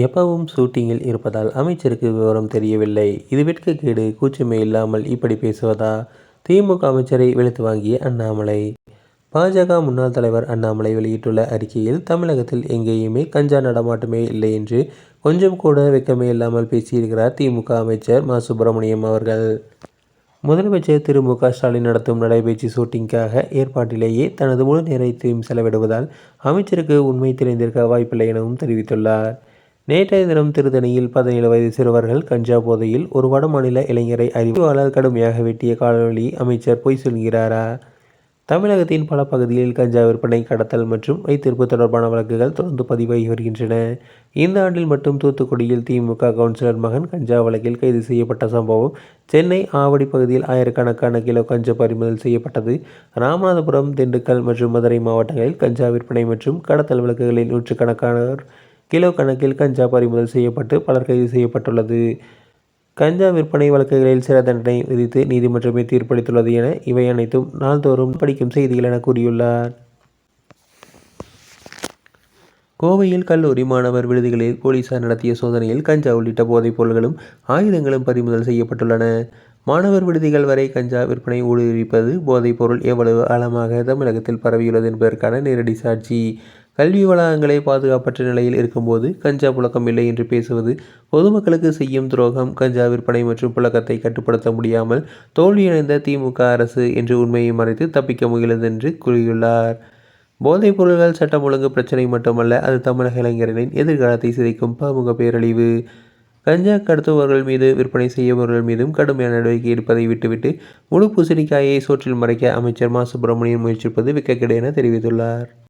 எப்பவும் ஷூட்டிங்கில் இருப்பதால் அமைச்சருக்கு விவரம் தெரியவில்லை. இது வெட்கக்கேடு, கூச்சமே இல்லாமல் இப்படி பேசுவதா? திமுக அமைச்சரை வெளுத்து வாங்கிய அண்ணாமலை. பாஜக முன்னாள் தலைவர் அண்ணாமலை வெளியிட்டுள்ள அறிக்கையில், தமிழகத்தில் எங்கேயுமே கஞ்சா நடமாட்டமே இல்லை என்று கொஞ்சம் கூட வெட்கமே இல்லாமல் பேசியிருக்கிறார் திமுக அமைச்சர் மா. சுப்பிரமணியம் அவர்கள். முதலமைச்சர் திரு மு. க. ஸ்டாலின் நடத்தும் நடைபயிற்சி ஷூட்டிங்காக ஏற்பாட்டிலேயே தனது முழு நேரத்தையும் செலவிடுவதால் அமைச்சருக்கு உண்மை தெரிந்திருக்க வாய்ப்பில்லை எனவும் தெரிவித்துள்ளார். நேற்றைய தினம் திருத்தணியில் 17 வயது சிறுவர்கள் கஞ்சா போதையில் ஒரு வடமாநில இளைஞரை அறிவாளர் கடுமையாக வெட்டிய காணொலி. அமைச்சர் பொய் சொல்கிறாரா? தமிழகத்தின் பல பகுதிகளில் கஞ்சா விற்பனை, கடத்தல் மற்றும் வைத்திருப்பு தொடர்பான வழக்குகள் தொடர்ந்து பதிவாகி வருகின்றன. இந்த ஆண்டில் மட்டும் தூத்துக்குடியில் திமுக கவுன்சிலர் மகன் கஞ்சா வழக்கில் கைது செய்யப்பட்ட சம்பவம், சென்னை ஆவடி பகுதியில் ஆயிரக்கணக்கான கிலோ கஞ்சா பறிமுதல் செய்யப்பட்டது, ராமநாதபுரம், திண்டுக்கல் மற்றும் மதுரை மாவட்டங்களில் கஞ்சா விற்பனை மற்றும் கடத்தல் வழக்குகளில் நூற்றுக்கணக்கானோர் கிலோ கணக்கில் கஞ்சா பறிமுதல் செய்யப்பட்டு பலர் கைது செய்யப்பட்டுள்ளது. கஞ்சா விற்பனை வழக்குகளில் சிறை தண்டனை விதித்து நீதிமன்றமே தீர்ப்பளித்துள்ளது என இவை அனைத்தும் நாள்தோறும் படிக்கும் செய்திகள் என கூறியுள்ளார். கோவையில் கல்லூரி மாணவர் விடுதிகளில் போலீசார் நடத்திய சோதனையில் கஞ்சா உள்ளிட்ட போதைப் பொருட்களும் ஆயுதங்களும் பறிமுதல் செய்யப்பட்டுள்ளன. மாணவர் விடுதிகள் வரை கஞ்சா விற்பனை ஊடுருவிப்பது, போதைப் பொருள் எவ்வளவு ஆழமாக தமிழகத்தில் பரவியுள்ளது என்பதற்கான நேரடி சாட்சி. கல்வி வளாகங்களே பாதுகாப்பற்ற நிலையில் இருக்கும்போது கஞ்சா புழக்கம் இல்லை என்று பேசுவது பொதுமக்களுக்கு செய்யும் துரோகம். கஞ்சா விற்பனை மற்றும் புழக்கத்தை கட்டுப்படுத்த முடியாமல் தோல்வியடைந்த திமுக அரசு என்று உண்மையை மறைத்து தப்பிக்க முயலுது என்று கூறியுள்ளார். போதைப் பொருட்கள் சட்டம் ஒழுங்கு பிரச்சினை மட்டுமல்ல, அது தமிழக இளைஞர்களின் எதிர்காலத்தை சிதைக்கும் பன்முக பேரழிவு. கஞ்சா கடத்துபவர்கள் மீது, விற்பனை செய்பவர்கள் மீதும் கடுமையான நடவடிக்கை எடுப்பதை விட்டுவிட்டு முழு பூசணிக்காயை சோற்றில் மறைக்க அமைச்சர் மா. சுப்பிரமணியன் முயற்சிப்பது வெட்கக்கேடு என தெரிவித்துள்ளார்.